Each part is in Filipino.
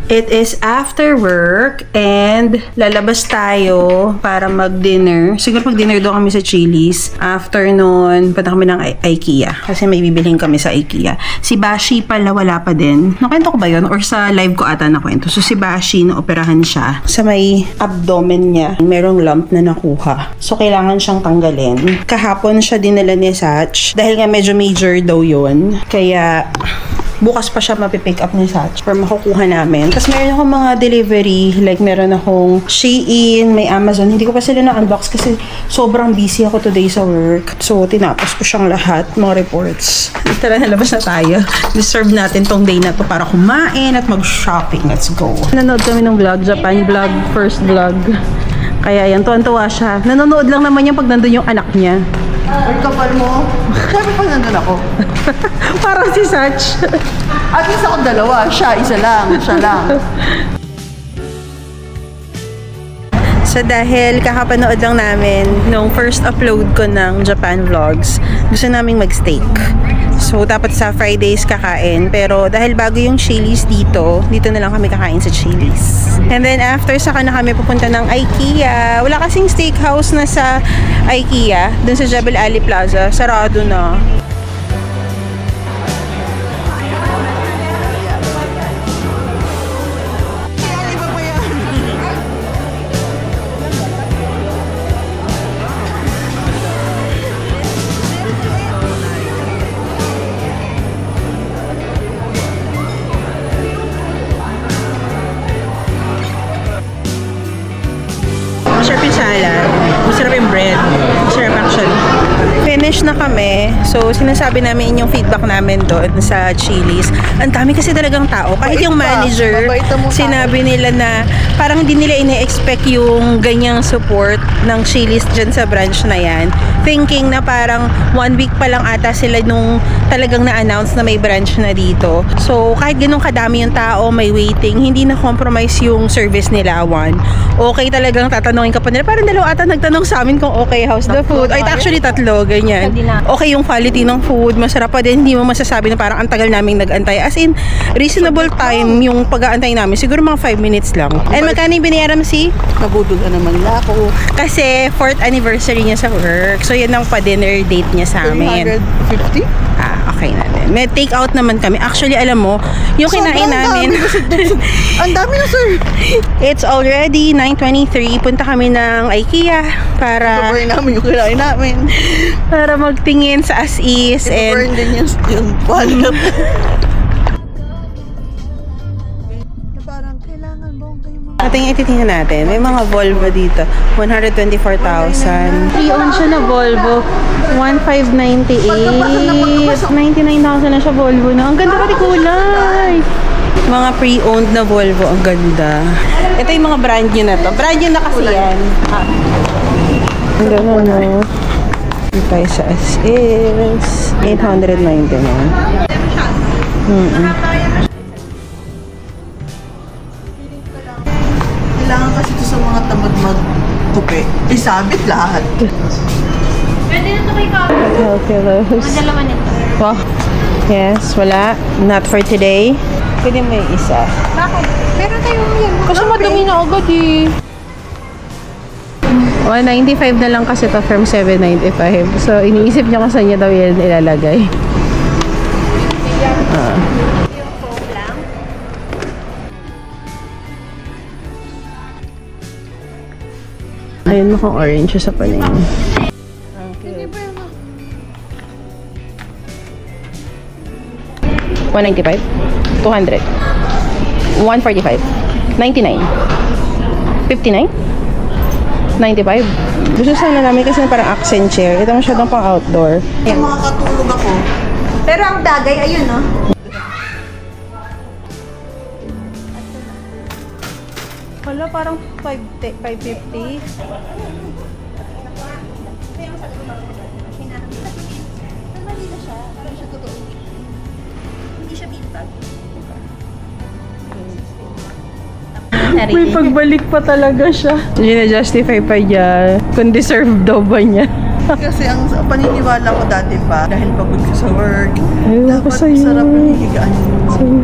It is after work and lalabas tayo para mag-dinner. Siguro mag-dinner doon kami sa Chili's. After nun, punta kami ng IKEA kasi may bibilhin kami sa IKEA. Si Bashi pala wala pa din. Nakwento ko ba yun? Or sa live ko ata nakwento. So si Bashi, naoperahan siya. Sa may abdomen niya, merong lump na nakuha. So kailangan siyang tanggalin. Kahapon siya dinala ni Satch. Dahil nga medyo major daw yun. Kaya bukas pa siya mapipick up ni Satch para makukuha namin. Tapos meron akong mga delivery, like meron akong Shein, may Amazon. Hindi ko pa sila na-unbox kasi sobrang busy ako today sa work. So, tinapos ko siyang lahat, mga reports. Tara, nalabas na tayo. Deserve natin tong day na to para kumain at mag-shopping. Let's go. Nanood kami ng vlog, Japan vlog, first vlog. Kaya yan, tuwan-tuwa siya. Nanonood lang naman yan pag nandun yung anak niya. Ay, kapal mo. Sabi pa nandun ako. Parang si Satch. At least ako dalawa. Siya, isa lang. Siya lang. So dahil kakapanood lang namin nung first upload ko ng Japan vlogs, gusto naming mag-steak. So dapat sa Fridays kakain, pero dahil bago yung Chili's dito na lang kami kakain sa Chili's. And then after saka na kami pupunta ng IKEA. Wala kasing steakhouse na sa IKEA, dun sa Jebel Ali Plaza. Sarado na. Masarap yung salad. Masarap yung bread. Masarap actually. Finish na kami. So, sinasabi namin yung feedback namin doon sa Chili's. Ang dami kasi talagang tao. Kahit yung manager, sinabi nila na parang hindi nila ine-expect yung ganyang support ng Chili's dyan sa branch na yan. Thinking na parang 1 week pa lang ata sila nung talagang na-announce na may branch na dito. So, kahit ganun kadami yung tao, may waiting, hindi na compromise yung service nila, one. Okay talagang tatanungin ka pa nila. Parang dalawa ata nagtanong sa amin kung okay, how's the food? Ay, actually tatlo, ganyan. Okay yung quality ng food, masarap pa din. Hindi mo masasabi na parang ang tagal naming nag-antay. As in, reasonable time yung pag-aantay namin. Siguro mga 5 minutes lang. And magkano yung binayaran mo si? Nabudol na naman ako. Kasi 4th anniversary niya sa work. So, yan ang pa-dinner date niya sa amin. 350? Okay na din. May take out naman kami. Actually, alam mo, yung kinain namin. Ang dami na, sir. It's already 9:23. Punta kami ng IKEA para Burn namin yung kinain namin. Para magtingin sa as is. Burn din yung wallet. Parang kailangan bong kayo mga... Ititingnan natin. May mga Volvo dito. 124,000. Pre-owned siya na Volvo. 1,598. 99,000 na siya Volvo na. Ang ganda pati kulay. Mga pre-owned na Volvo. Ang ganda. Ito yung mga brand new na to. Brand new na kasi yan. Ang ganda no. Tayo sa as is. 899. Kailangan kasi ito sa mga tamad magtupi. Isabit lahat. Pwede na ito kay Kaka. Healthy loaves. Madalaman nito. Wow. Yes, wala. Not for today. Pwede may isa. Bakit? Meron tayong yan. Kasi madumi na agad eh. 195 na lang kasi to from 795. So, iniisip niya kung saan niya daw yan ilalagay. Yung foam lang. Ayun, mukhang orange sa panin. Hindi ba yun? 195? 200? 145? 99? 59? 95? Gusto sana namin kasi parang accent chair. Ito masyadong pang outdoor. Yung makakatulog ako. Pero ang dagay, ayun no? Wala, parang 550. Hindi siya beanbag. May pagbalik pa talaga siya. Hindi na-justify pa niya kung deserve daw ba niya. Kasi ang paniniwala ko dati pa, dahil pagod ka sa work, Ayun, dapat sa'yo. masarap yung higaan mo. Sa'yo.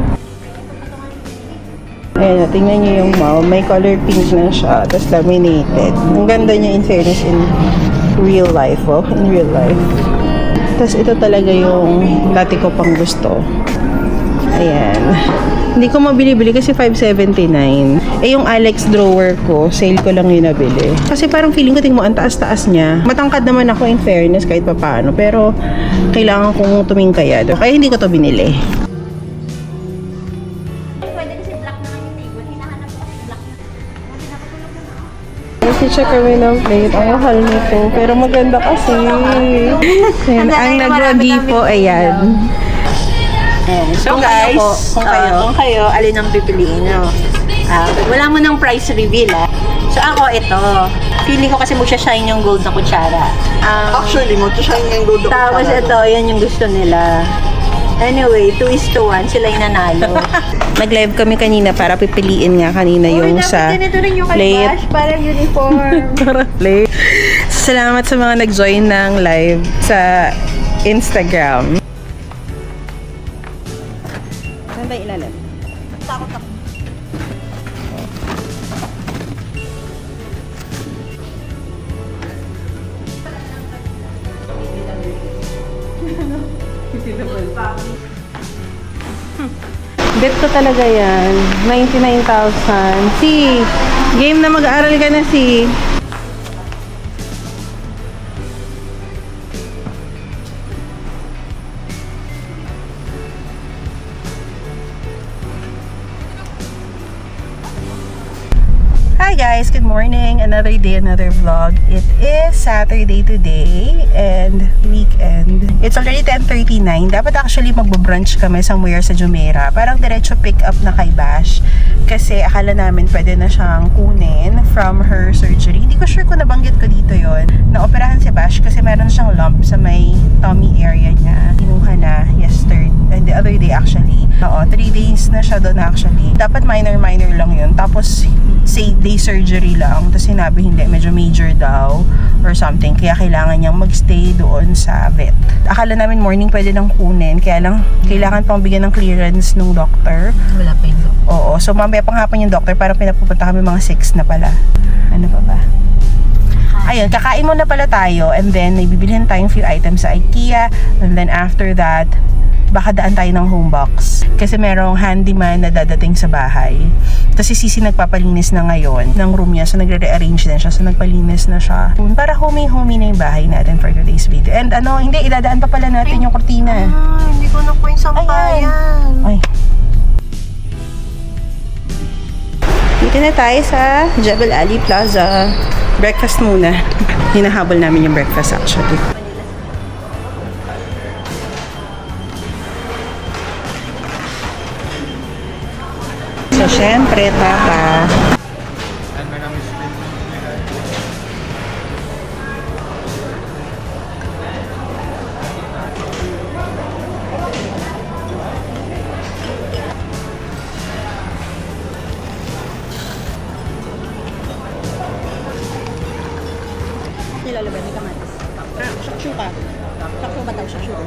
Ayan, tingnan nyo yung mouth. May color pink na siya. Tapos laminated. Ang ganda niya in fairness in real life. Oh, in real life. Tapos ito talaga yung dati ko pang gusto. Ayan. Hindi ko mabili-bili kasi $5.79. Eh, yung Alex drawer ko, sale ko lang yun nabili. Kasi parang feeling ko, tingin mo, ang taas-taas niya. Matangkad naman ako in fairness kahit pa paano. Pero, kailangan kong tumingkayado. Kaya hindi ko to binili. Pwede kasi black na lang yung table. Hinahanap ko kasi black na. Nag-check kami ng plate. Ang mahal nito. Pero maganda kasi. Ayan, ang nagwagi po, ayan. So guys, kung kayo, alin ang pipiliin nyo? Wala mo ng price reveal So ako ito, feeling ko kasi magsha-shine yung gold na kutsara. Actually, mag-shine yung gold. Tapos ito, yan yung gusto nila. Anyway, 2:1, sila yung nanalo. Nag-live kami kanina para pipiliin nga kanina yung sa Ganito rin yung kay plate. Bash para uniform. Para plate. Salamat sa mga nag-join ng live sa Instagram. Saan tayo ilalim? Takot ako. Bet ko talaga yan. 99,000. Si, game na mag-aaral ka na si. Hi guys, good morning. Another day, another vlog. It is Saturday today and weekend. It's already 10:39. Dapat actually magbo-brunch kami somewhere sa Jumeirah. Parang diretso pick up na kay Bash. Kasi akala namin pwede na siyang kunin from her surgery. Hindi ko sure kung nabanggit ko dito yon. Naoperahan si Bash kasi meron siyang lump sa may tummy area niya. Kinuha na yesterday, and the other day actually. Oo, 3 days na siya doon actually. Dapat minor lang yun. Tapos say day surgery lang. Tapos sinabi hindi, medyo major daw or something. Kaya kailangan niyang magstay doon sa vet. Akala namin morning pwede nang kunin. Kaya lang, kailangan pang bigyan ng clearance nung doctor. Wala pa yung Oo. So mamaya pang hapon yung doctor. Parang pinapupunta kami mga 6 na pala. Ano pa ba? Ayun, kakain muna pala tayo. And then, may bibilihan tayong few items sa IKEA. And then after that, baka daan tayo ng home box. Kasi merong handyman na dadating sa bahay. Tapos si Sisi nagpapalinis na ngayon ng room niya. So nagre-rearrange din siya. So nagpalinis na siya. Para homey-homey na yung bahay natin for today's video. And ano, hindi, idadaan pa pala natin yung kurtina. Hindi ko na po yung sampayan. Ay. Dito na tayo sa Jebel Ali Plaza. Breakfast muna. Hinahabol namin yung breakfast actually. So, syempre, tata. Nilalaban ni kamatis. Shakshuka. Shakshuka daw, shakshuka.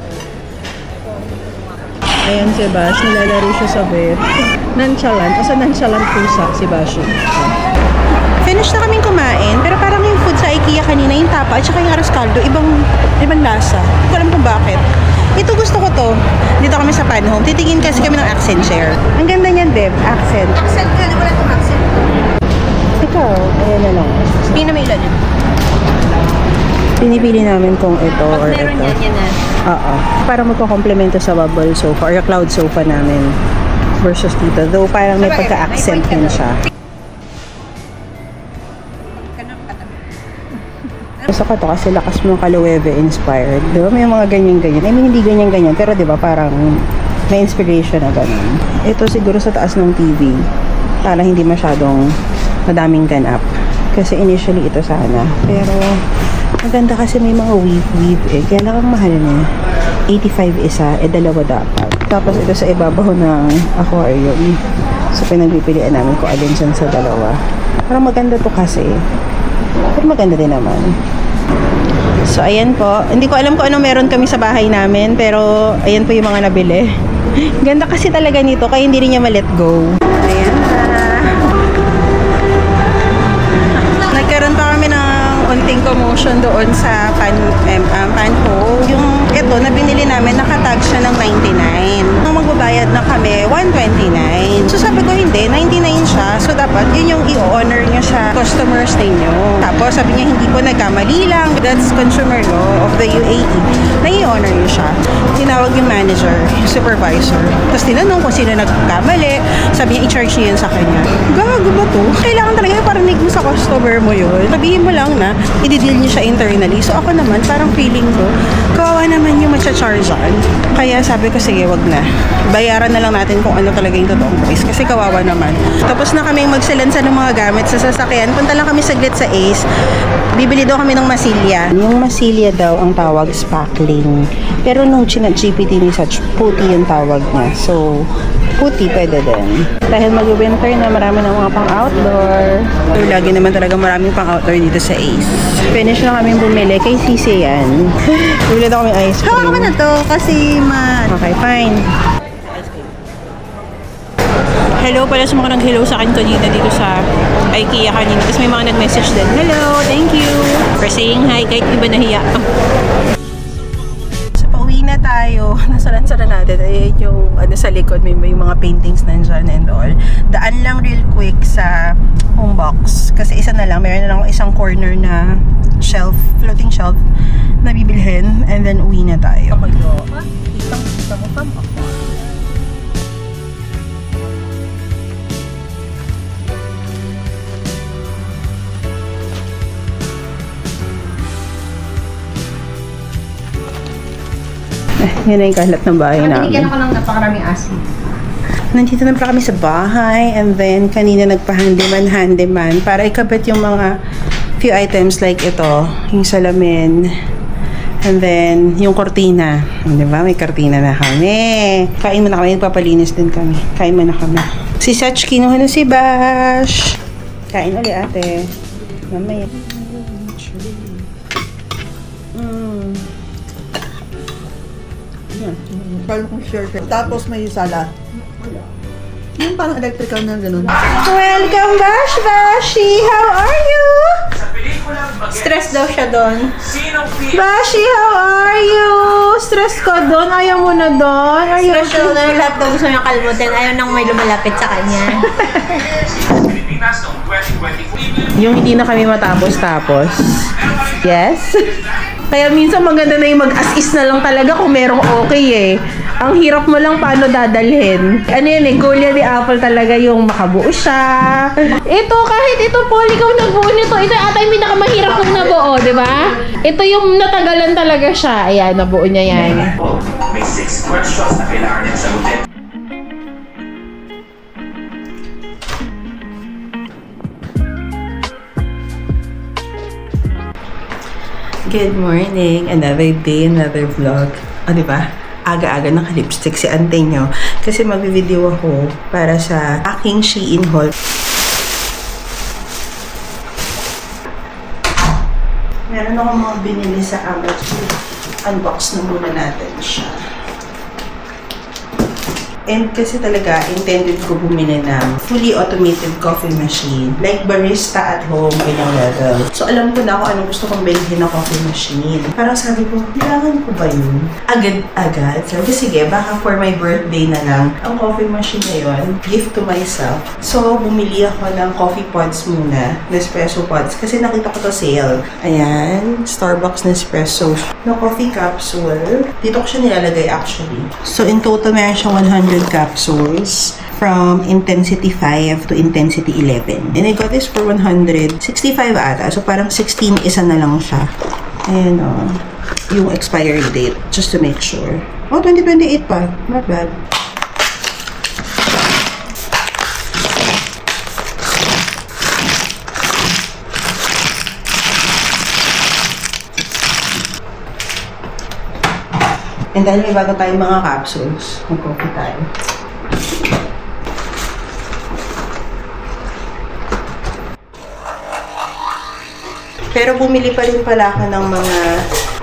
Ayan si Bash, nilalaro siya sa vet. Nonchalant. Asa nonchalant pusa si Bash. Finish na kaming kumain, pero parang yung food sa IKEA kanina, yung tapa at saka yung arroz caldo, ibang lasa. Hindi ko alam kung bakit. Ito gusto ko to. Dito kami sa Panhome. Titingin kasi kami ng accent chair. Ang ganda niyan, Deb. Accent. Accent ka na wala itong accent. Ikaw, ayan na lang. Hindi na may ilan yun. Pinipili namin kung ito or ito. Meron yan na. Oo. Para magko-komplemento sa bubble sofa or cloud sofa namin versus dito. Though parang may pagka-accent din siya. Gusto ko to kasi lakas mo Kaluweve inspired. Di ba? May mga ganyan-ganyan. I mean, hindi ganyan-ganyan. Pero di ba parang may inspiration na ganun. Ito siguro sa taas ng TV. Para hindi masyadong madaming ganap. Kasi initially ito sana. Pero maganda kasi may mga weave eh. Kaya lang ang mahal niya. 85 isa, dalawa dapat. Tapos ito sa ibabaw ng aquarium. So pinagpipilian namin kung alin dyan sa dalawa. Parang maganda to kasi. Pero maganda din naman. So ayan po. Hindi ko alam kung ano meron kami sa bahay namin. Pero ayan po yung mga nabili. Ganda kasi talaga nito. Kaya hindi rin niya ma-let go. Ayan na. promotion doon sa Panho. Yung ito na binili namin, nakatag siya ng 99. Nung magbabayad na kami, 129. So sabi ko hindi, 99 siya. So dapat yun yung i-honor nyo sa customers ninyo. Tapos sabi niya hindi po nagkamali lang. That's consumer law of the UAE. Na i-honor nyo siya. Tinawag yung manager, yung supervisor. Tapos tinanong kung sino nagkamali. Sabi niya i-charge niya yun sa kanya. Gago ba to? Kailangan talaga parinig mo sa customer mo yun. Sabihin mo lang na i-deal niyo siya internally. So ako naman, parang feeling ko, kawawa naman yung matcha-chargean. Kaya sabi ko, sige, wag na. Bayaran na lang natin kung ano talaga yung totoong price. Kasi kawawa naman. Tapos na kaming magsilansa ng mga gamit sa sasakyan. Punta lang kami saglit sa Ace. Bibili daw kami ng masilya. Yung masilya daw ang tawag spackling. Pero nung chinat-GPT ni Sach, puti yung tawag niya. So, puti pwede din. Dahil mag-winter na, marami ng mga pang-outdoor. So, lagi naman talaga maraming pang-outdoor dito sa Ace. Finish na kami bumili. Kay Sisi yan. Bibili daw kami ice cream. Hawakan mo na to kasi Okay, fine. Hello pala sa mga nag-hello sa akin kanina dito sa IKEA kanina. Tapos may mga nag-message din. Hello, thank you for saying hi kahit iba nahiya. So, pauwi na tayo. Nasalan-salan natin. Ayan yung sa likod. May mga paintings nandyan and all. Daan lang real quick sa home box. Kasi isa na lang. Meron na lang isang corner na shelf, floating shelf na bibilhin. And then uwi na tayo. Kita mo pa mo. Yan na yung kalat ng bahay namin. Binigyan ako ng napakaraming asin. Nandito na pa kami sa bahay and then kanina nagpa-handyman para ikabit yung mga few items like ito, yung salamin and then yung kortina. Diba? May kortina na kami. Kain mo na kami. Nagpapalinis din kami. Kain mo na kami. Si Sach, kinuha na si Bash. Kain ulit ate. Mamaya. Parang kung share. Tapos may sala. Yung parang electrical na ganun. Welcome, Bash Bashi! How are you? stress daw siya doon. Bashi, how are you? Stress ka doon? Ayaw mo na doon? Stress daw na lahat daw gusto niya kalmutin. Ayaw nang may lumalapit sa kanya. Yung hindi na kami matapos-tapos. Yes? Kaya minsan maganda na yung mag-as-is na lang talaga kung merong okay eh. Ang hirap mo lang paano dadalhin. Ano yan eh, goal yan ni Apple talaga yung makabuo siya. Ito, kahit ito Paul, ikaw nagbuo nito. Ito ata yung pinakamahirap kong nabuo, di ba? Ito yung natagalan talaga siya. Ayan, nabuo niya yan. May 6 questions na kailangan niyang sagutin. Good morning! Another day, another vlog. O, diba? Aga-aga naka-lipstick si ante nyo. Kasi mag-video ako para sa aking Shein haul. Meron akong mga binili sa Amazon. Unbox na muna natin siya. And kasi talaga, intended ko bumili ng fully automated coffee machine. Like barista at home, ganyang level. So, alam ko na kung anong gusto kong bilhin na coffee machine. Parang sabi ko, kailangan ko ba yun? Agad-agad. Sabi ko, sige, baka for my birthday na lang. Ang coffee machine na yun, gift to myself. So, bumili ako ng coffee pods muna. Nespresso pods. Kasi nakita ko to sale. Ayan, Starbucks Nespresso. No coffee capsule. Dito ko siya nilalagay actually. So, in total, meron siyang 100 capsules from intensity 5 to intensity 11. And I got this for 165 ata. So, parang 16 isa na lang siya. Ayan o. Yung expiry date. Just to make sure. Oh, 2028 pa. Not bad. And dahil may bago tayong mga capsules, mag-coffee tayo. Pero bumili pa rin pala ako ng mga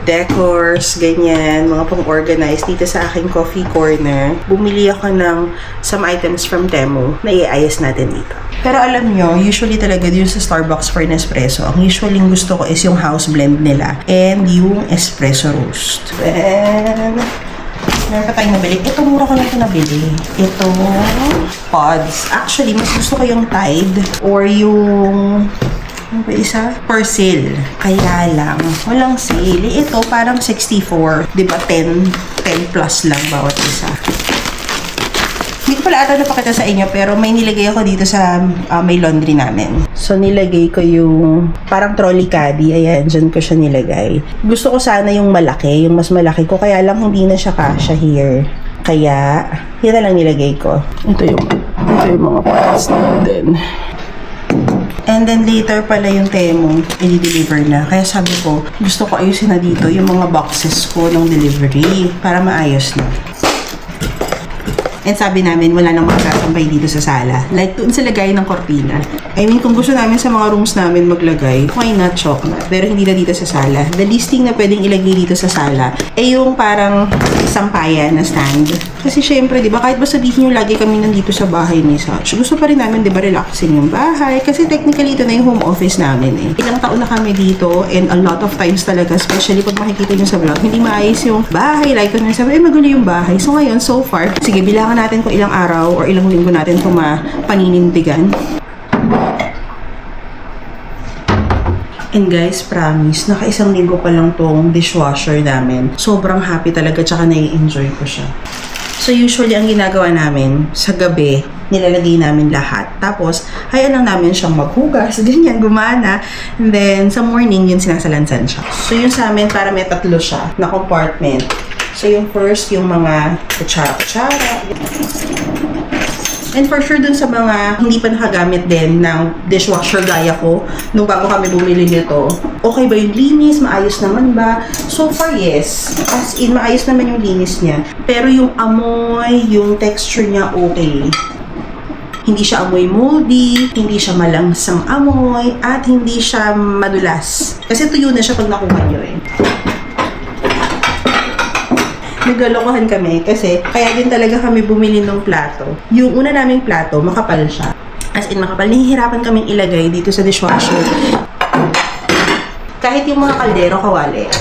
decors, ganyan, mga pang-organize dito sa aking coffee corner. Bumili ako ng some items from Temu na iayos natin dito. Pero alam nyo, usually talaga yung sa Starbucks for Nespresso, ang usually gusto ko is yung house blend nila and yung espresso roast. And meron pa tayong nabili. Ito, mura ko lang ito nabili. Ito, pods. Actually, mas gusto ko yung Tide or yung ano ba isa? Persil. Kaya lang, walang sale. Ito, parang 64. Diba? 10 plus lang bawat isa. Hindi ko pala ata napakita sa inyo, pero may nilagay ako dito sa may laundry namin. So, nilagay ko yung parang trolley caddy. Ayan, dyan ko siya nilagay. Gusto ko sana yung malaki, yung mas malaki ko. Kaya lang, hindi na siya kasya here. Kaya, yun na lang nilagay ko. Ito yung mga parts natin. And then later pala yung Temu, i-deliver na. Kaya sabi ko, gusto ko ayusin na dito yung mga boxes ko ng delivery para maayos na. And sabi namin, wala nang magkakambay dito sa sala. Like, doon sa lagay ng kortina. I mean, kung gusto namin sa mga rooms namin maglagay, why not chalk na? Pero hindi na dito sa sala. The listing na pwedeng ilagay dito sa sala ay yung parang sampayan na stand. Kasi syempre, di ba, kahit ba sabihin yung lagi kami nandito sa bahay ni Sach, gusto pa rin namin, di ba, relaxing yung bahay. Kasi technically, ito na yung home office namin eh. Ilang taon na kami dito and a lot of times talaga, especially pag makikita nyo sa vlog, hindi maayos yung bahay. Like, kung sabi, magulo yung bahay. So ngayon, so far, sige, bilangan natin kung ilang araw or ilang linggo natin ito paninindigan. And guys, promise, naka-isang linggo pa lang tong dishwasher namin. Sobrang happy talaga, tsaka nai-enjoy ko siya. So usually, ang ginagawa namin, sa gabi, nilalagay namin lahat. Tapos, hayaan lang namin siyang maghugas, ganyan, gumana. And then, sa morning, yun sinasalansan siya. So yun sa amin, para may tatlo siya na compartment. So, yung first, yung mga kutsara-kutsara. And for sure, dun sa mga hindi pa nakagamit din ng dishwasher gaya ko, nung bago kami bumili nito, okay ba yung linis? Maayos naman ba? So far, yes. As in, maayos naman yung linis niya. Pero yung amoy, yung texture niya, okay. Hindi siya amoy moldy, hindi siya malangsang amoy, at hindi siya madulas. Kasi tuyo na siya pag nakuha nyo eh. Naglalokohan kami kasi kaya din talaga kami bumili ng plato. Yung una naming plato, makapal siya. As in, makapal. Nahihirapan kaming ilagay dito sa dishwasher. Kahit yung mga kaldero, kawali,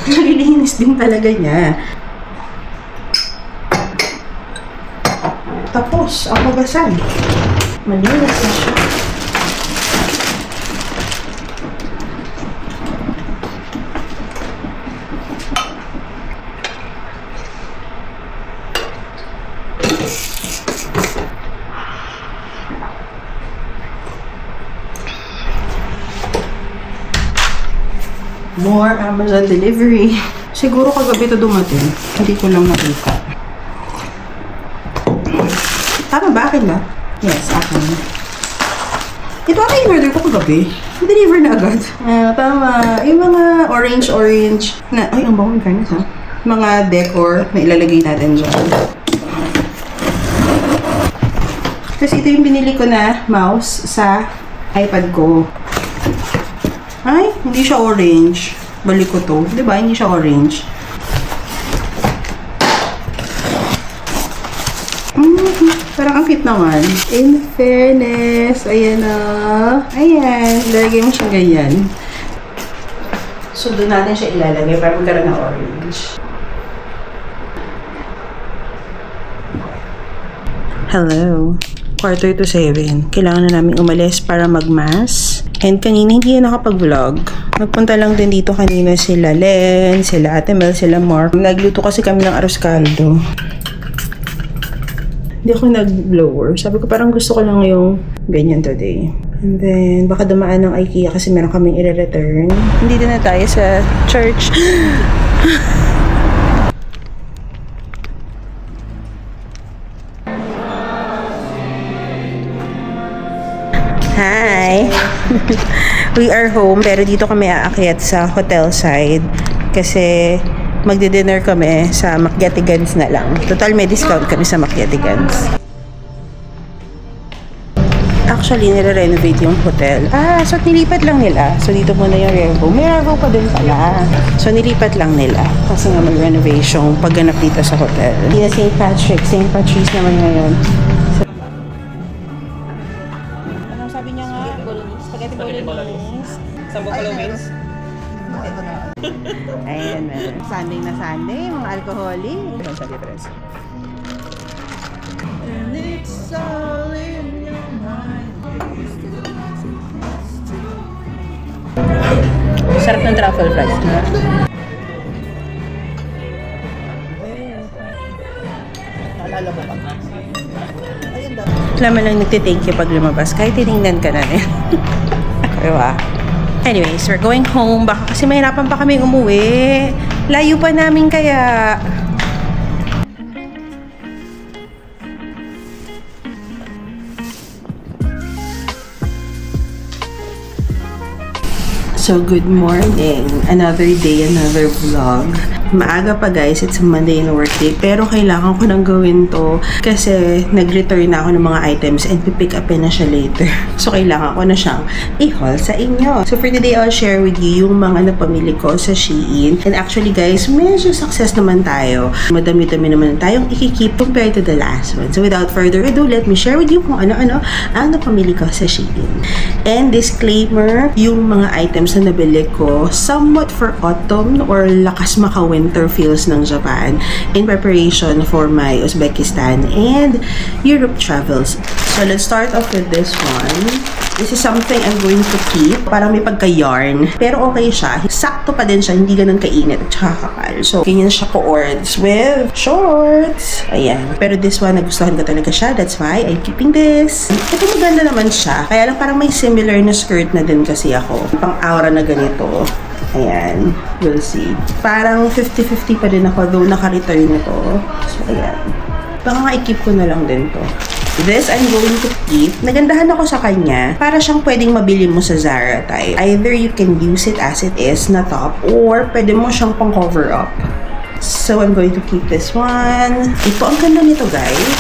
nalilinis din talaga niya. Tapos, ang hugasan. Malinis na siya. More Amazon delivery. Siguro kagabi ito dumating. Hindi ko lang nakita. Tama ba? Akin ba? Yes, akin. Ito ata yung order ko kagabi. Deliver na agad. Tama. Yung mga orange na, ay, ang bango yung fairness ha. Mga decor na ilalagay natin dyan. Kasi ito yung binili ko na mouse sa iPad ko. Ay, hindi siya orange. Balik ko to. Diba? Hindi siya orange. Parang ang cute naman. In fairness. Ayan na. Ayan. Lalagay mo siya ganyan. So, doon natin siya ilalagay para magkaroon ng orange. Hello. 6:45. Kailangan na namin umalis para mag-mass. And kanina hindi na nakapag-vlog. Nagpunta lang din dito kanina sila Len, sila Ate Mel, sila Mark. Nagluto kasi kami ng arroz caldo. Hindi ako nag-blower. Sabi ko parang gusto ko lang yung ganyan today. And then, baka dumaan ng IKEA kasi meron kaming i-return. Hindi din na tayo sa church. Hi! We are home, pero dito kami aakyat sa hotel side kasi magdi-dinner kami sa Macyatigans na lang. Total may discount kami sa Macyatigans. Actually, nire-renovate yung hotel. So nilipat lang nila. So dito muna yung Revo. May Revo pa din pala. So nilipat lang nila. Kasi nga mag-renovation pagganap dito sa hotel. Hindi na St. Patrick's naman ngayon. So, anong sabi niya nga? Spaghetti bolognese. Sa Buffalo Wings? Ayan na. Sunday na Sunday, mga alcoholic. Ito sa litres. And it's all in your mind. Sarap ng truffle fries. Naalala mo pa. Ayun daw. Laman lang nagtitake you pag lumabas. Kahit tinignan ka na rin. Diba? Anyways, we're going home. Baka kasi mahirapan pa kami umuwi. Layo pa namin kaya. So, good morning. Another day, another vlog. Maaga pa guys, it's a Monday and a work day. Pero kailangan ko nang gawin to kasi nag-return na ako ng mga items and pipick upin na siya later. So, kailangan ko na siyang i-haul sa inyo. So, for today, I'll share with you yung mga napamili ko sa Shein. And actually guys, medyo success naman tayo. Madami-dami naman tayong ikikip compared to the last one. So, without further ado, let me share with you kung ano-ano ang napamili ko sa Shein. And disclaimer, yung mga items na nabili ko, somewhat for autumn or lakas maka-winter feels ng Japan in preparation for my Uzbekistan and Europe travels. So, let's start off with this one. This is something I'm going to keep. Parang may pagka-yarn. Pero okay siya. Sakto pa din siya. Hindi ganun kainit at saka kakal. So, ganyan siya ko-ords with shorts. Ayan. Pero this one, nagustuhan ko talaga siya. That's why I'm keeping this. Ito maganda naman siya. Kaya lang parang may similar na skirt na din kasi ako. Pang-aura na ganito. Ayan. We'll see. Parang 50-50 pa din ako though naka-return ito. So, ayan. Baka nga-keep ko na lang din to. This, I'm going to keep. Nagandahan ako sa kanya. Para siyang pwedeng mabili mo sa Zara type. Either you can use it as it is na top or pwede mo siyang pang cover up. So, I'm going to keep this one. Ito, ang ganda nito guys.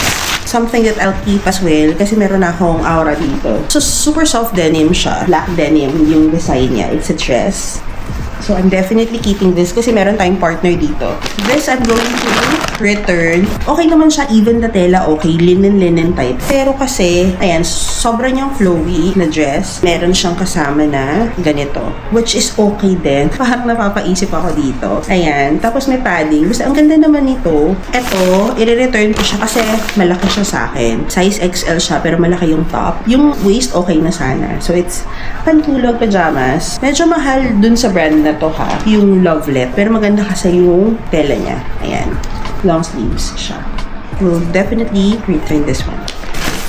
Something that I'll keep as well kasi meron akong aura dito. So, super soft denim siya. Black denim yung design niya. It's a dress. So, I'm definitely keeping this kasi meron tayong partner dito. This, I'm going to return. Okay naman siya, even na tela, okay. Linen type. Pero kasi, ayan, sobrang niyang flowy na dress. Meron siyang kasama na ganito. Which is okay din. Parang napapaisip ako dito. Ayan. Tapos may padding. Basta ang ganda naman nito. Ito, i-return ko siya kasi malaki siya sa akin. Size XL siya, pero malaki yung top. Yung waist, okay na sana. So, it's pantulog pajamas. Medyo mahal dun sa brand na to ha. Yung Lovelet. Pero maganda kasi yung tela niya. Ayan. Long sleeves siya. We'll definitely return this one.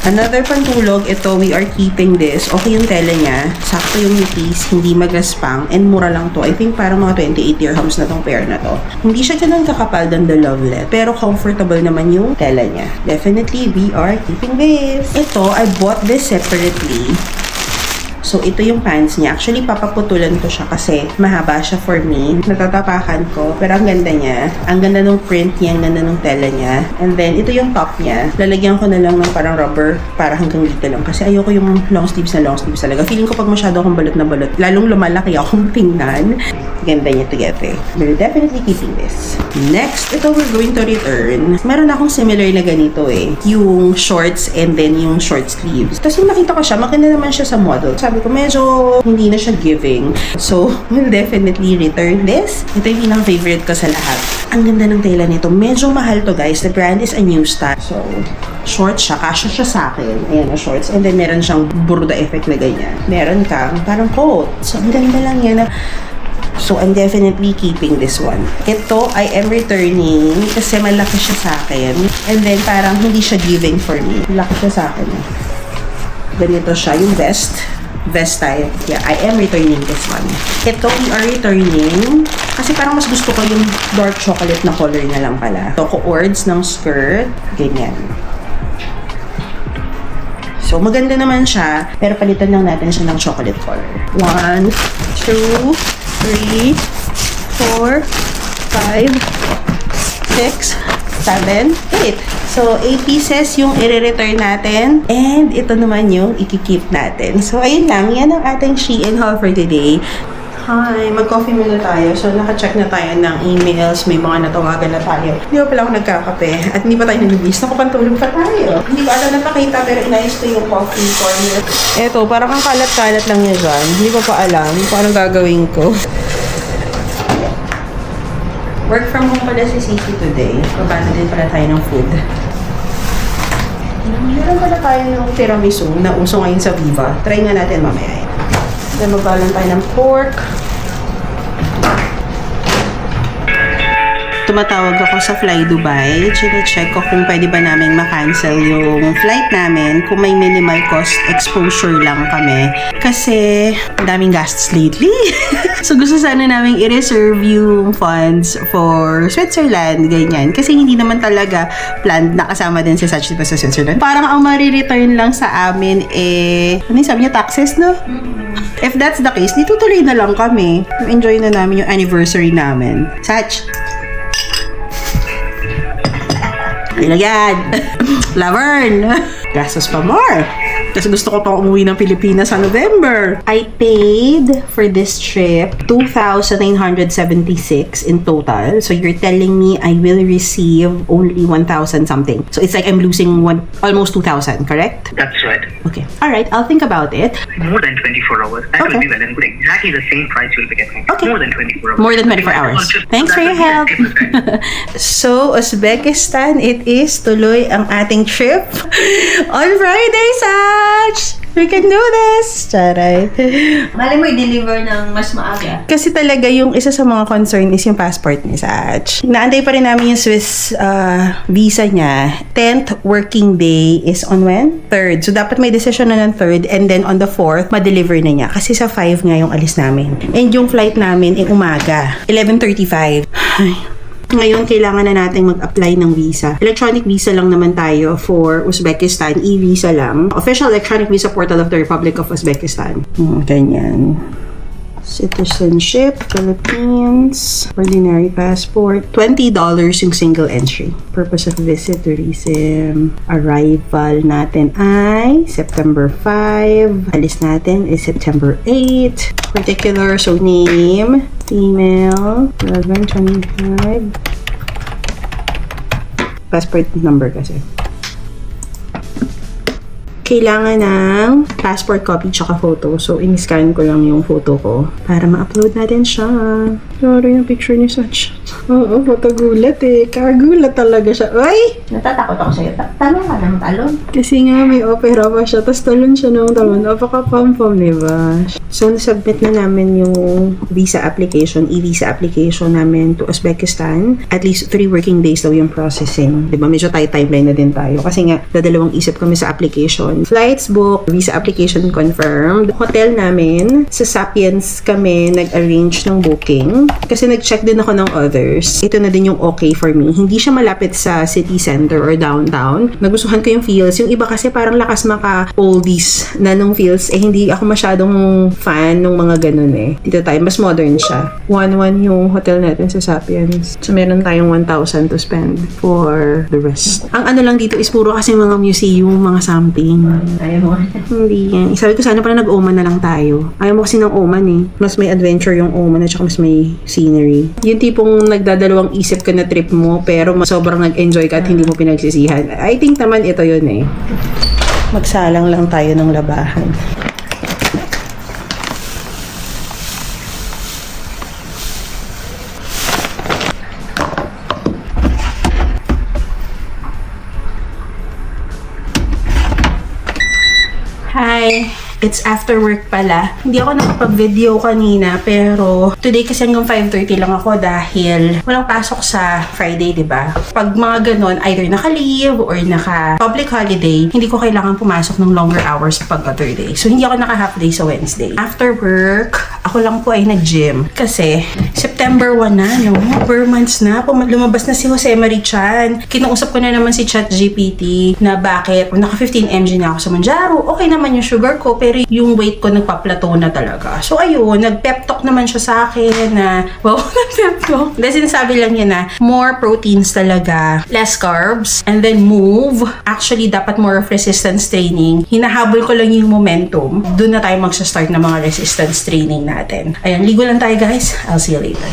Another pantulog, ito, we are keeping this. Okay yung tela niya. Sakto yung piece, hindi magaspang, and mura lang to. I think parang mga 28 dirhams na tong pair na to. Hindi siya ganun kakapal than the Lovelet, pero comfortable naman yung tela niya. Definitely, we are keeping this. Ito, I bought this separately. So, ito yung pants niya. Actually, papaputulan ko siya kasi mahaba siya for me. Natatapakan ko. Pero ang ganda niya. Ang ganda ng print niya. Ang ganda ng tela niya. And then, ito yung top niya. Lalagyan ko na lang ng parang rubber para hanggang dito lang. Kasi ayoko yung long sleeves talaga. Feeling ko pag masyado akong balot na balot, lalong lumalaki akong tingnan. Ganda niya together. We're definitely keeping this. Next, ito we're going to return. Meron akong similar na ganito eh. Yung shorts and then yung short sleeves. Tapos yung nakita ko siya, maganda naman siya sa model. Sabi ko, medyo hindi na siya giving. So, we'll definitely return this. Ito yung pinaka-favorite ko sa lahat. Ang ganda ng tela nito. Medyo mahal to guys. The brand is a new style. So, short siya. Kasya siya sa akin. Ayan na shorts. And then, meron siyang burda effect na ganyan. Meron kang parang coat. So, ang ganda lang yan. So, I'm definitely keeping this one. Ito, I am returning kasi malaki siya sa akin. And then, parang hindi siya giving for me. Malaki siya sa akin. Ganito siya. Yung vest type. Yeah, I am returning this one. Ito, we are returning kasi parang mas gusto ko yung dark chocolate na color na lang pala. Ito, ko-ords ng skirt. Ganyan. So, maganda naman siya. Pero palitan lang natin siya ng chocolate color. 1, 2, 3, 4, 5, 6, 7, 8. So, 8 pieces yung i-return natin. And ito naman yung i-keep natin. So, ayun lang. Yan ang ating Shein haul for today. Hi, mag-coffee muna tayo. So, naka-check na tayo ng emails. May mga natawagan na tayo. Hindi pa pala ako nagkakape. At hindi pa tayo nalubis. Nakapantulog pa tayo. Hindi ko alam napakita pero inayos ko yung coffee corner. Eto, parang ang kalat-kalat lang niya dyan. Hindi ko pa alam kung anong gagawin ko. Work from home pala si Sisi today. Babasa din pala tayo ng food. Meron pala tayo ng tiramisu na uso ngayon sa Viva. Try nga natin mamaya. Then magbalan tayo ng pork. Tumatawag ako sa Fly Dubai. Chine-check ko kung pwede ba namin ma-cancel yung flight namin kung may minimal cost exposure lang kami. Kasi daming gastos lately. So gusto sana namin i-reserve yung funds for Switzerland, ganyan. Kasi hindi naman talaga planned na kasama din si Sach diba sa Switzerland. Parang ang marireturn lang sa amin ano yung sabi niya, taxes, no? If that's the case, ditutuloy na lang kami. Enjoy na namin yung anniversary namin. Sach! Ilagyan! Laverne! Gastos pa more! Kasi gusto ko pang umuwi ng Pilipinas sa November. I paid for this trip 2,976 in total. So you're telling me I will receive only 1,000 something. So it's like I'm losing almost 2,000, correct? That's right. Okay. Alright, I'll think about it. More than 24 hours. That Okay. will be well and good. Exactly the same price you'll be getting. Okay. More than 24 hours. More than 24 hours. Thanks for your help. So, Uzbekistan, it is tuloy ang ating trip on Friday, Sach! We can do this! Charay. Mali mo i-deliver ng mas maaga. Kasi talaga yung isa sa mga concern is yung passport ni Sach. Naantay pa rin namin yung Swiss visa niya. 10th working day is on when? 3rd. So, dapat may decision na ng 3rd and then on the 4th, ma-deliver na niya. Kasi sa 5 nga yung alis namin. And yung flight namin ay umaga. 11:35. Ay. Ngayon, kailangan na nating mag-apply ng visa. Electronic visa lang naman tayo for Uzbekistan. E-visa lang. Official electronic visa portal of the Republic of Uzbekistan. Ganyan. Citizenship, Philippines, ordinary passport, $20 yung single entry. Purpose of visit, tourism, arrival natin ay September 5, alis natin is September 8, particular, so name, female, 1125, passport number kasi. Kailangan ng passport copy tsaka photo. So, in-scan ko lang yung photo ko para ma-upload natin siya. Sorry yung picture ni Sach. Oo, photogulat eh. Kagulat talaga siya. Ay! Natatakot ako sa'yo. Talon ka ng talon. Kasi nga may opera pa siya. Tapos talon siya ng talon. Napaka-pam-pam, diba? So, nasubmit na namin yung visa application, e-visa application namin to Uzbekistan. At least 3 working days daw yung processing. Diba? Medyo tight timeline na din tayo. Kasi nga, dadalawang isip kami sa application. Flights booked, visa application confirmed. Hotel namin, sa Sapiens kami nag-arrange ng booking. Kasi nag-check din ako ng others. Ito na din yung okay for me. Hindi siya malapit sa city center or downtown. Nagustuhan ko yung feels. Yung iba kasi parang lakas maka-oldies na nung feels. Hindi ako masyadong fan nung mga ganun eh. Dito tayo, mas modern siya. 1-1 yung hotel natin sa Sapiens. So, meron tayong 1,000 to spend for the rest. Ang ano lang dito is puro kasi mga museum, mga something. Ayaw mo. Hindi yan. Sabi ko sana pala nag-Oman na lang tayo. Ayaw mo kasi ng Oman eh. Mas may adventure yung Oman at saka mas may scenery. Yung tipong nagdadalawang isip ka na trip mo pero sobrang nag-enjoy ka at hindi mo pinagsisihan. I think naman ito yun eh. Magsalang lang tayo ng labahan. Hi! It's after work pala. Hindi ako nakapag-video kanina, pero today kasi hanggang 5:30 lang ako dahil walang pasok sa Friday, diba? Pag mga ganon, either naka-leave or naka-public holiday, hindi ko kailangan pumasok ng longer hours pag other day. So, hindi ako naka-half day sa Wednesday. After work, Ako lang po ay nag-gym. Kasi, September 1 na, no? 4 months na. Lumabas na si Jose Marie Chan. Kinuusap ko na naman si ChatGPT na bakit naka 15 mg na ako sa Mounjaro. Okay naman yung sugar ko, pero yung weight ko nagpa-plateau na talaga. So, ayun, nag-pep talk naman siya sa akin na, wow, nag-pep talk. Dahil sinasabi lang niya na, more proteins talaga, less carbs, and then move. Actually, dapat more of resistance training. Hinahabol ko lang yung momentum. Doon na tayo magsa-start ng mga resistance training natin. Ayan, ligo lang tayo guys. I'll see you later.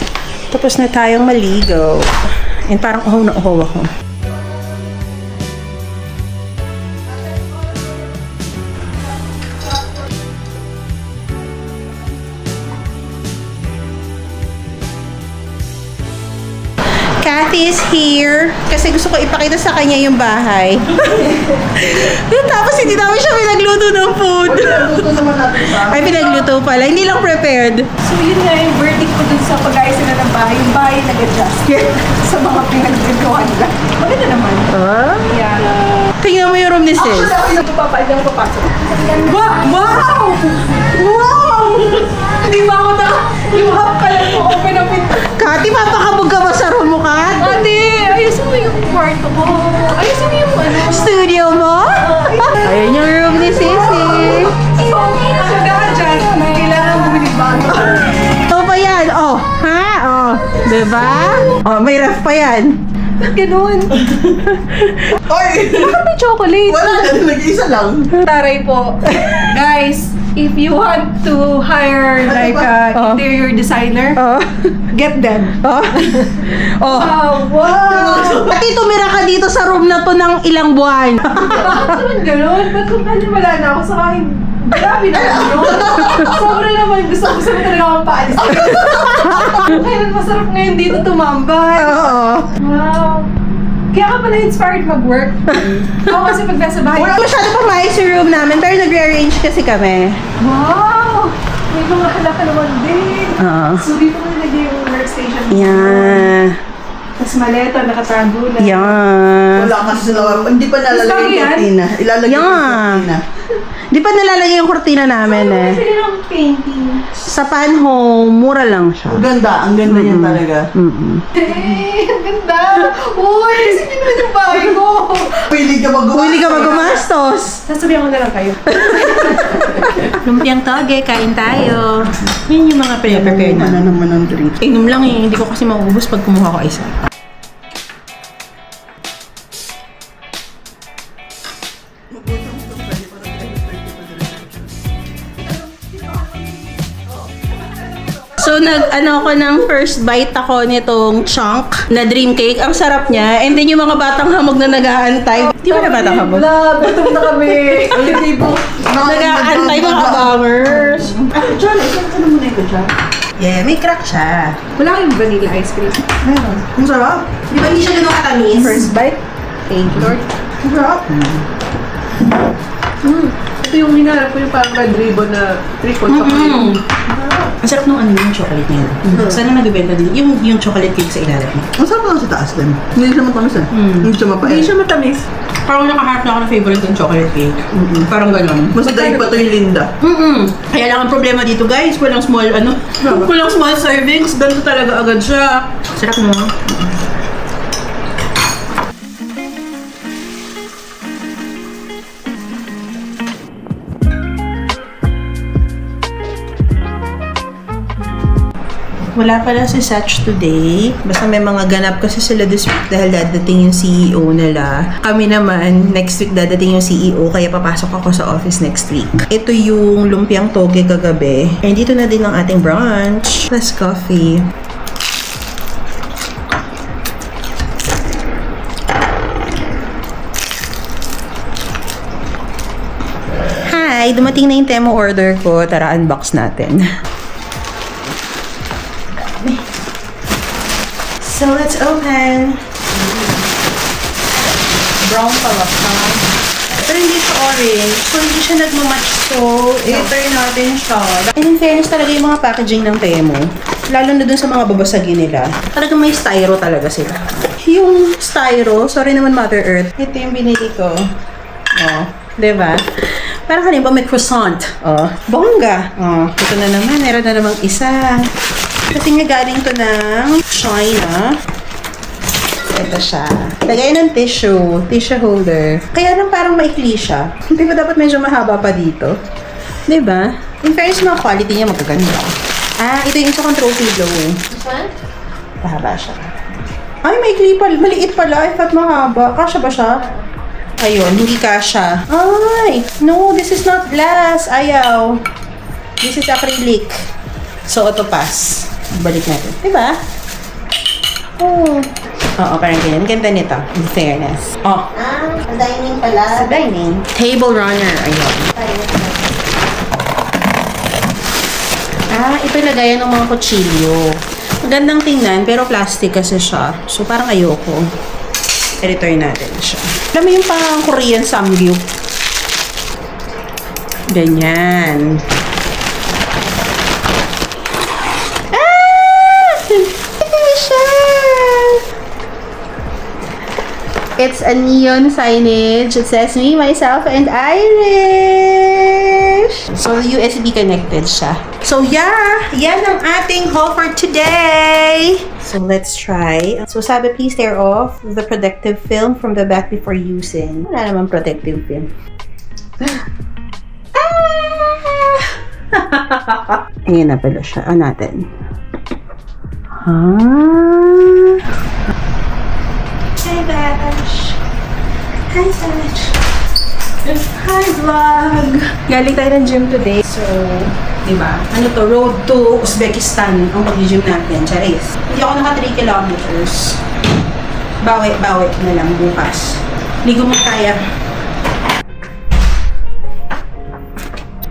Tapos na tayong maligo. And parang uhaw na uhaw ako. Kathy is here. Kasi gusto ko ipakita sa kanya yung bahay. Tapos hindi namin siya pinagluto ng food. Ay, pinagluto pala. Hindi lang prepared. So, yun nga yung verdict ko dun sa pag-ayos nila ng bahay. Yung bahay nag-adjust sa mga pinaglutuan nila. Maganda naman. Yeah. Tingnan mo yung room ni sis. Actually, ako yung papapayad ang papasok. Wow! Wow! Hindi ba ako yung half ka lang mo open ang pinto. Kati, mapakabog ka ba sa room mo, Kat? Ate, ayusin mo yung kwarto ko. Ayusin mo yung ano. Studio mo? Ayun yung room ni Sisi. Sagahan dyan. Kailangan bumili bago. Ito pa yan. Oh, ha? Oh, diba? Oh, may ref pa yan. Ganun. Oy! Bakit may chocolate? Wala na, nag-isa lang. Taray po. Guys, if you want to hire like interior designer, get them. Oh. Oh. Wow! Pati tumira ka dito sa room na to ng ilang buwan. Bakit naman ganun? Ba't kung wala na ako sa kain? Grabe na yun. Sobra naman. Gusto ko talaga akong paalis. Kaya masarap ngayon dito tumambay. Oo. Wow. Kaya ka pala inspired mag-work. Ako kasi pag nasa bahay. Wala masyado pa maayos yung room namin, pero nag-rearrange kasi kami. Wow! May mga halaka naman din. Oo. So dito mo nilagay yung workstation. Yeah. Tapos maleta, nakatago na. Yeah. Wala kasi sa hindi pa nalalagay yung cortina. Ilalagay yung cortina. Di pa nalalagay yung kortina namin eh. Kasi yung painting. Sa Panhome, mura lang siya. Ang ganda niya talaga. Hey, ang ganda! Uy, isipin mo yung bahay ko! Pili ka gumastos. Sasabihan ko na lang kayo. Lumpiang toge, kain tayo. Yun yung mga pre-prepare na. Ano naman ang drink? Inom lang eh, hindi ko kasi maubos pag kumuha ko isa. So, nag-ano ako ng first bite ako nitong chunk na dream cake. Ang sarap niya. And then yung mga batang hamog na nag-aantay. Di ba na batang hamog? Gutom na kami. Nag-aantay mga bangers. John, isang ka na muna ito, John. Yeah, may crack siya. Wala kayong vanilla ice cream. Meron. Ang sarap. Di ba hindi siya ganun katamis? First bite. Thank you, Lord. Ang sarap. Ito yung hinarap ko yung parang red ribbon na triple chocolate. Ang sarap nung ano yung chocolate niya. Sana nagbibenta din. Yung chocolate cake sa ilalim. Ang sarap lang sa taas din. Hindi siya matamis eh. Hindi siya mapait. Hindi siya matamis. Parang nakaharap na ako ng favorite yung chocolate cake. Parang gano'n. Mas dahil pa ito yung Linda. Kaya lang ang problema dito guys, walang small walang small servings. Ganito talaga agad siya. Sarap no? Wala pala si Satch today. Basta may mga ganap kasi sila this week dahil dadating yung CEO nila. Kami naman, next week dadating yung CEO kaya papasok ako sa office next week. Ito yung lumpiang toge kagabi. And dito na din ang ating brunch. Plus coffee. Hi! Dumating na yung Temo order ko. Tara, unbox natin. So, let's open. Brown pala siya. Pero hindi siya orange. So, hindi siya nagmamatch. So, i-turn natin siya. And in fairness talaga yung mga packaging ng Temo. Lalo na dun sa mga babasagin nila. Talaga may styro talaga sila. Yung styro, sorry naman Mother Earth. Ito yung binili ko. Oh, diba? Parang kanina ba may croissant? Bongga. Ito na naman. Meron na namang isa. Kasi nga galing to ng China. Ito siya. Lagay ng tissue. Tissue holder. Kaya lang parang maikli siya. Hindi ba dapat medyo mahaba pa dito? Diba? In fairness, mga quality niya magaganda. Ito yung isa kong trophy blow. This one? Mahaba siya. Ay, maikli pala. Maliit pala. I thought mahaba. Kasya ba siya? Ayun, hindi kasya. Ay! No, this is not glass. Ayaw. This is acrylic. So, ito pass. Balik natin. Diba? Oo, parang ganyan. Ganda nito. In fairness. Sa dining pala. Sa dining. Table runner. Ayun. Ito lagayan ng mga kutsilyo. Magandang tingnan, pero plastic kasi siya. So, parang ayoko. I-return natin siya. Alam mo yung parang Korean samgyup? Ganyan. It's a neon signage. It says me, myself, and Irish. So, USB connected siya. So, yeah. Yan ang ating haul for today. So, let's try. So, sabi, please tear off the protective film from the back before using. Wala naman protective film. Ayan na pala siya. Natin. Hi, Bash. Hi, Bash. Hi, vlog. Galing tayo ng gym today. So, diba? Ano to? Road to Uzbekistan ang pag-gym natin. Charis. Hindi ako naka 3 kilometers. Bawi na lang bukas. Ligo mo kaya.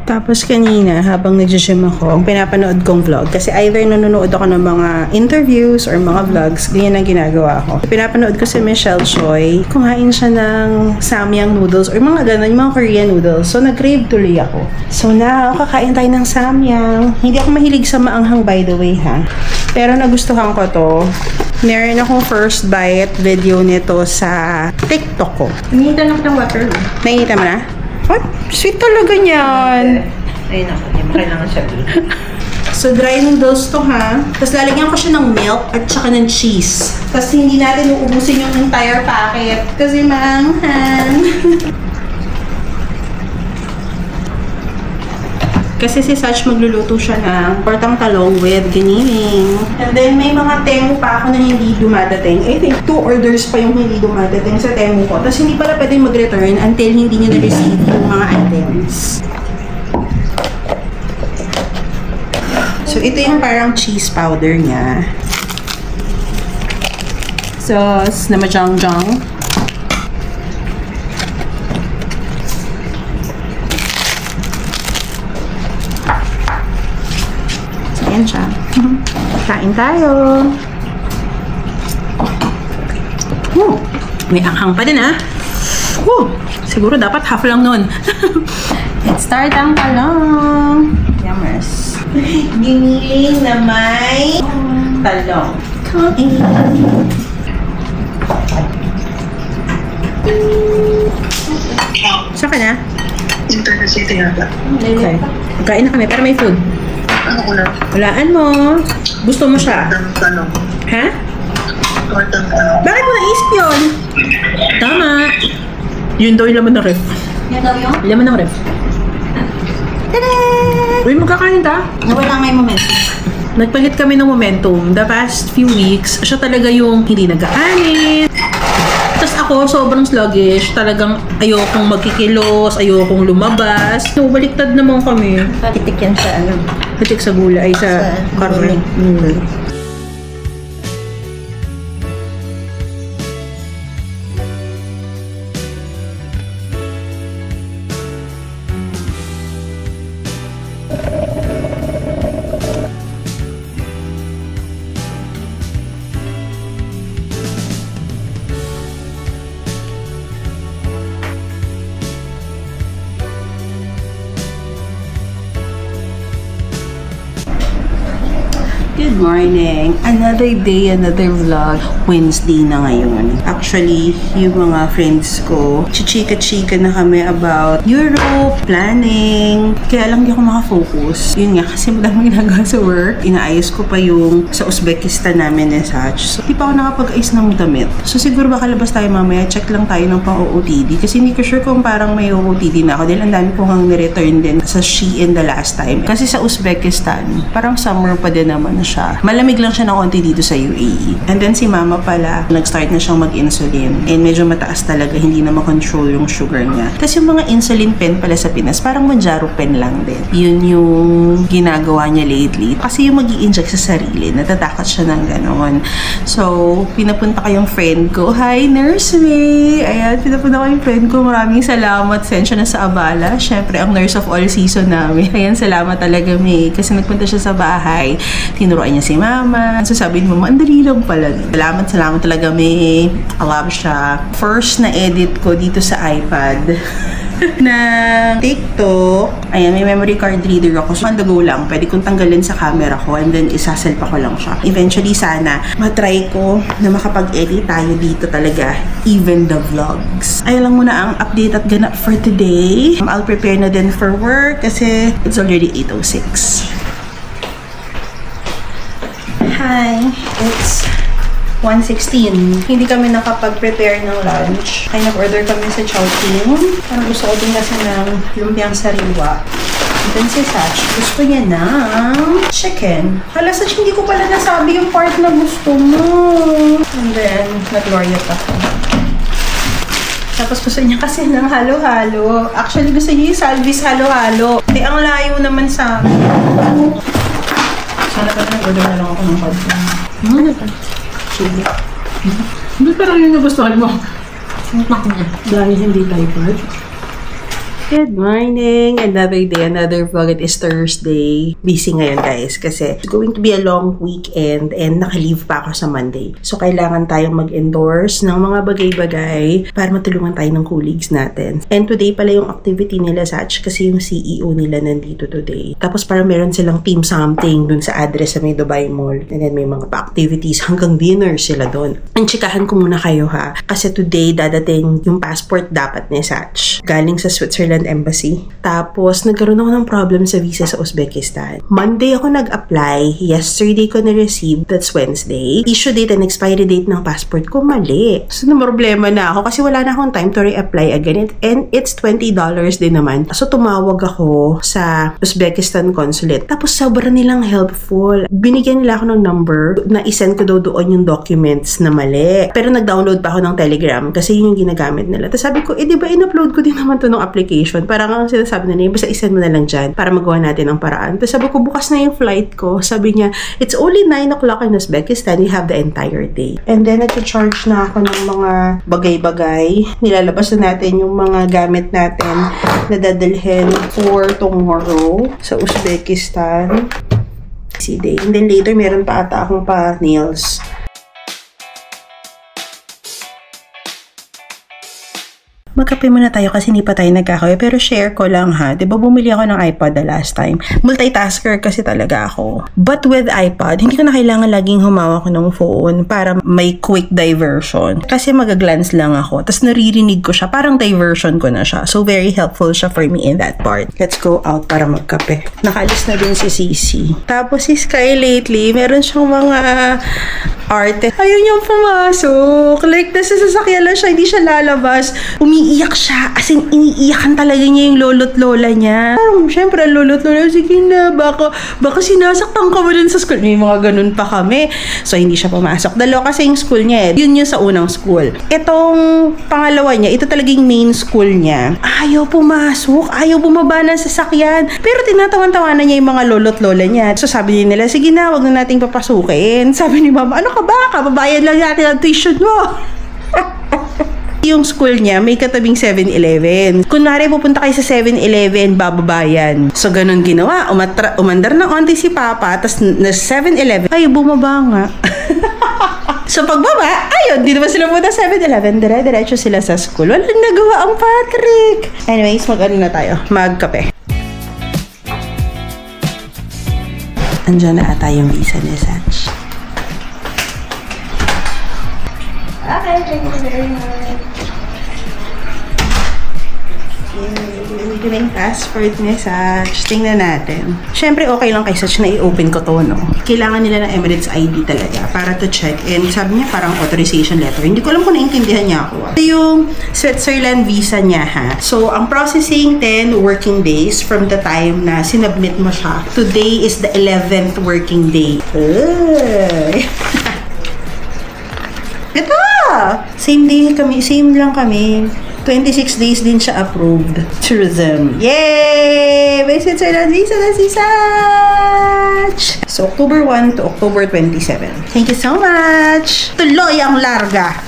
Tapos kanina, habang nag-gym ako, ang pinapanood kong vlog, kasi either nanonood ako ng mga interviews or mga vlogs, ganyan ang ginagawa ko. Pinapanood ko si Michelle Choi, kumain siya ng samyang noodles or mga ganun, yung mga Korean noodles. So, nag-crave tuloy ako. So, now, kakain tayo ng samyang. Hindi ako mahilig sa maanghang, by the way, ha? Pero nagustuhan ko to. Meron akong first bite video nito sa TikTok ko. Hinihita lang ng water. Nakikita mo na? What? Sweet talaga niyan. Ayun ako, hindi mo kailangan sabihin. So, dry noodles to, ha? Tapos, lalagyan ko siya ng milk at saka ng cheese. Tapos, hindi natin uubusin yung entire packet kasi maanghang. Kasi si Sach magluluto siya ng portang talong with giniling. And then, may mga temu pa ako na hindi dumadating. I think 2 orders pa yung hindi dumadating sa temu ko. Tapos, hindi pala pwedeng mag-return until hindi nyo na-receive yung mga items. So, ito yung parang cheese powder niya. Sauce na majang-jang. Ayan siya. Kain tayo. May anghang pa din, ha? Siguro dapat half lang nun. Let's start ang talong. Yummers. Giniling na may talong. Kain. Saan ka na? Internet City yata. Okay. Kain na kami, pero may food. Ano ko lang? Walaan mo. Gusto mo siya? Tanong. Ha? Tanong. Bakit mo naisip yun? Tama. Yun daw yung laman ng ref. Yan daw yung? Laman ng ref. Tada! Uy, magkakain ta? Nawala nga yung momentum. Nagpalit kami ng momentum. The past few weeks, siya talaga yung hindi nag-aanit. Tapos ako, sobrang sluggish. Talagang ayokong magkikilos, ayokong lumabas. So, baliktad naman kami. Titik yan sa ano. Titik sa gulay, ay sa karne. Good Good morning! Another day, another vlog. Wednesday na ngayon. Actually, yung mga friends ko, chichika-chika na kami about Europe, planning. Kaya lang di ako makafocus. Yun nga, kasi madaming ginagawa sa work. Inaayos ko pa yung sa Uzbekistan namin and such. So, di pa ako nakapag-ayos ng damit. So, siguro baka labas tayo mamaya. Check lang tayo ng pang-OOTD. Kasi hindi ko sure kung parang may OOTD na ako. Dahil ang dami kong ni-return din sa Shein the last time. Kasi sa Uzbekistan, parang summer pa din naman siya. Malamig lang siya na konti dito sa UAE. And then si mama pala, nag-start na siyang mag-insulin. And medyo mataas talaga, hindi na makontrol yung sugar niya. Tapos yung mga insulin pen pala sa Pinas, parang Mounjaro pen lang din. Yun yung ginagawa niya lately. Kasi yung mag-i-inject sa sarili, natatakot siya ng gano'n. So, pinapunta ko yung friend ko. Hi, Nurse May! Ayan, pinapunta ko yung friend ko. Maraming salamat. Sensya na sa abala. Syempre, ang nurse of all season namin. Ayan, salamat talaga, May. Kasi nagpunta siya sa bahay. Tinuruan niya si mama. So sabi ni mama, ang dali lang pala. Salamat talaga, May. I love siya. First na edit ko dito sa iPad na TikTok. Ayan, may memory card reader ako. So, on the go lang. Pwede kong tanggalin sa camera ko and then isaselpa ko lang siya. Eventually, sana matry ko na makapag-edit tayo dito talaga. Even the vlogs. Ayun lang muna ang update at ganap for today. I'll prepare na din for work kasi it's already 8:06. Hi! It's 1:16. Hindi kami nakapag-prepare ng lunch. Ay, nag-order kami sa Chowking. Parang gusto ko din kasi ng lumpiang sariwa. And then si Sach, gusto niya ng chicken. Hala, Sach, hindi ko pala nasabi yung part na gusto mo. And then, nag-L'Oreal ako. Tapos gusto niya kasi ng halo-halo. Actually, gusto niya yung Salvis halo-halo. Eh, ang layo naman sa amin. Sana pala nag-order na lang ako ng hotdog. Ano ba? Chili. Hindi parang yun nagustuhan mo. Dahil hindi typhoid. Good morning! Another day, another vlog. It is Thursday. Busy ngayon, guys, kasi it's going to be a long weekend and naka-leave pa ako sa Monday. So, kailangan tayong mag-endorse ng mga bagay-bagay para matulungan tayo ng colleagues natin. And today pala yung activity nila, Sach, kasi yung CEO nila nandito today. Tapos parang meron silang team something dun sa address sa may Dubai Mall. And then may mga pa-activities hanggang dinner sila dun. Ang chikahan ko muna kayo, ha? Kasi today dadating yung passport dapat ni Sach. Galing sa Switzerland Embassy. Tapos, nagkaroon ako ng problem sa visa sa Uzbekistan. Monday ako nag-apply. Yesterday ko na-receive. That's Wednesday. Issue date and expiry date ng passport ko, mali. So, problema na ako kasi wala na akong time to re-apply again. And it's $20 din naman. So, tumawag ako sa Uzbekistan consulate. Tapos, sobrang nilang helpful. Binigyan nila ako ng number na isend ko daw doon yung documents na mali. Pero, nag-download pa ako ng Telegram kasi yun yung ginagamit nila. Tapos, sabi ko, di ba in-upload ko din naman to ng application? Parang ang sinasabi na niya, basta isend mo na lang dyan para magawa natin ang paraan. Tapos sabi ko, bukas na yung flight ko. Sabi niya, it's only 9 o'clock in Uzbekistan. You have the entire day. And then, nag-charge na ako ng mga bagay-bagay. Nilalabas na natin yung mga gamit natin na dadalhin for tomorrow sa Uzbekistan. See day. And then later, meron pa ata akong pa nails. Magkape muna tayo kasi hindi pa tayo nagkakape. Pero share ko lang, ha. Diba bumili ako ng iPad the last time? Multitasker kasi talaga ako. But with iPad, hindi ko na kailangan laging humawak ng phone para may quick diversion. Kasi magaglance lang ako. Tapos naririnig ko siya. Parang diversion ko na siya. So very helpful siya for me in that part. Let's go out para magkape. Nakaalis na din si Sisi. Tapos si Sky lately, meron siyang mga arte. Ayaw niyang pumasok. Like, nasa sasakyan lang siya. Hindi siya lalabas. Umiiyak siya. As in, iniiyakan talaga niya yung lolo't lola niya. Parang, syempre, ang lolo't lola, sige na, baka sinasaktan ka mo dun sa school. May mga ganun pa kami. So, hindi siya pumasok. Dalawa kasi yung school niya. Yun yung sa unang school. Itong pangalawa niya, ito talaga yung main school niya. Ayaw pumasok. Ayaw bumaba ng sasakyan. Pero tinatawan-tawanan niya yung mga lolo't lola niya. So, sabi nila, sige na, wag na nating papasukin. Sabi ni mama, ano ka ba? Kababayan lang natin ang tuition mo. Yung school niya, may katabing 7-Eleven. Kunwari, pupunta kayo sa 7-Eleven, bababayan. So, ganun ginawa. Umandar ng onti si Papa, tapos na 7-Eleven, ay, bumaba nga. So, pagbaba, ayun, di naman sila punta 7-Eleven. Dire-diretso sila sa school. Walang nagawa ang Patrick. Anyways, mag-ano na tayo? Magkape. Andyan na ata yung visa ni Sach. Okay, thank you very much. Ito na yung passport ni Sach. Tingnan natin. Siyempre, okay lang kay Sach na i-open ko to, no? Kailangan nila ng Emirates ID talaga para to check. And sabi niya, parang authorization letter. Hindi ko alam kung naintindihan niya ako. Ito yung Switzerland visa niya, ha? So, ang processing, 10 working days from the time na sinubmit mo siya. Today is the 11th working day. Ito! Same lang kami. 26 days din siya approved. Tourism. Yay! May Switzerland visa na si Sach! So, October 1 to October 27. Thank you so much! Tuloy ang larga!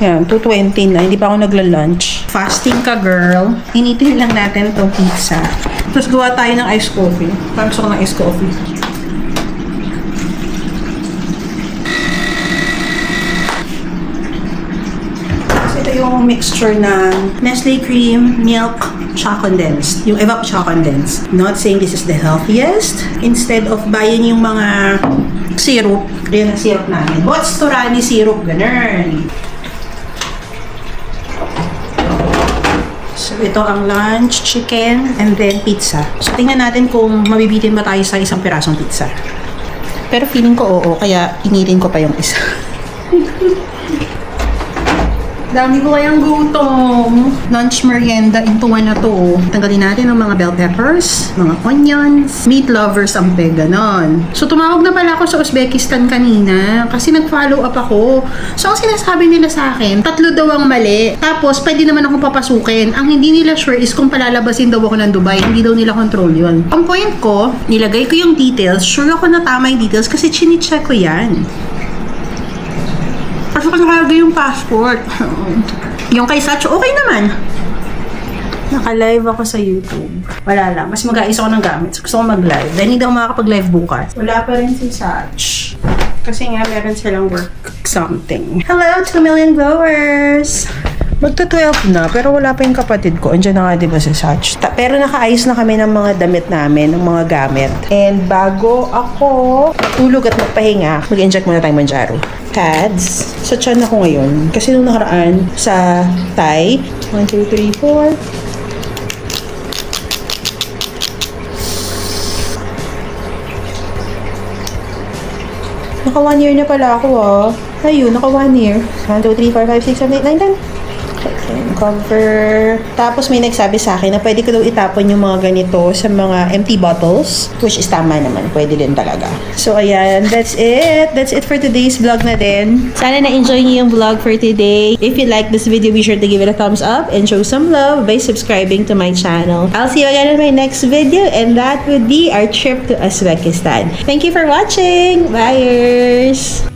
Yan, 2:20 na. Hindi pa ako nagla-lunch. Fasting ka, girl. Initin lang natin itong pizza. Tapos gawa tayo ng iced coffee. Parang gusto ko ng iced coffee. Tapos ito yung mixture ng Nestle cream, milk, tsaka condensed. Yung Evap tsaka condensed. Not saying this is the healthiest. Instead of buying yung mga syrup, yan ang syrup namin. What's Torani syrup? Ganun. So, ito ang lunch, chicken, and then pizza. So, tingnan natin kung mabibitin ba tayo sa isang pirasong pizza. Pero feeling ko oo, kaya initin ko pa yung isa. Dami ko kayang gutom. Lunch merienda into one na to. Tanggalin natin ang mga bell peppers, mga onions, meat lovers ang ganon. So, tumawag na pala ako sa Uzbekistan kanina kasi nag-follow up ako. So, ang sinasabi nila sa akin, 3 daw ang mali. Tapos, pwede naman akong papasukin. Ang hindi nila sure is kung palalabasin daw ako ng Dubai. Hindi daw nila control yun. Ang point ko, nilagay ko yung details. Sure ako na tama yung details kasi chine-check ko yan. Kasi ko nakalagay yung passport. Yung kay Sach, okay naman. Naka-live ako sa YouTube. Wala lang. Mas mag-aayos ako ng gamit. So, gusto ko mag-live. Dahil hindi ako makakapag-live bukas. Wala pa rin si Sach. Kasi nga, meron silang work something. Hello, 2 million viewers! Magta-12 na, pero wala pa yung kapatid ko. Andiyan na nga, diba, si Sach? Pero nakaayos na kami ng mga damit namin, ng mga gamit. And bago ako matulog at magpahinga, mag-inject muna tayong Manjaro. Pads. Sa tiyan ako ngayon. Kasi nung nakaraan sa Thai, 1, 2, 3, 4. Naka 1 year na pala ako, ah. Ayun, naka 1 year. 1, 2, 3, 4, 5, 6, 7, 8, 9, 10. Cover. Tapos may nagsabi sa akin na pwede ko daw itapon yung mga ganito sa mga empty bottles, which is tama naman. Pwede din talaga. So, ayan. That's it. That's it for today's vlog na din. Sana na-enjoy niyo yung vlog for today. If you like this video, be sure to give it a thumbs up and show some love by subscribing to my channel. I'll see you again in my next video, and that would be our trip to Uzbekistan. Thank you for watching. Bye!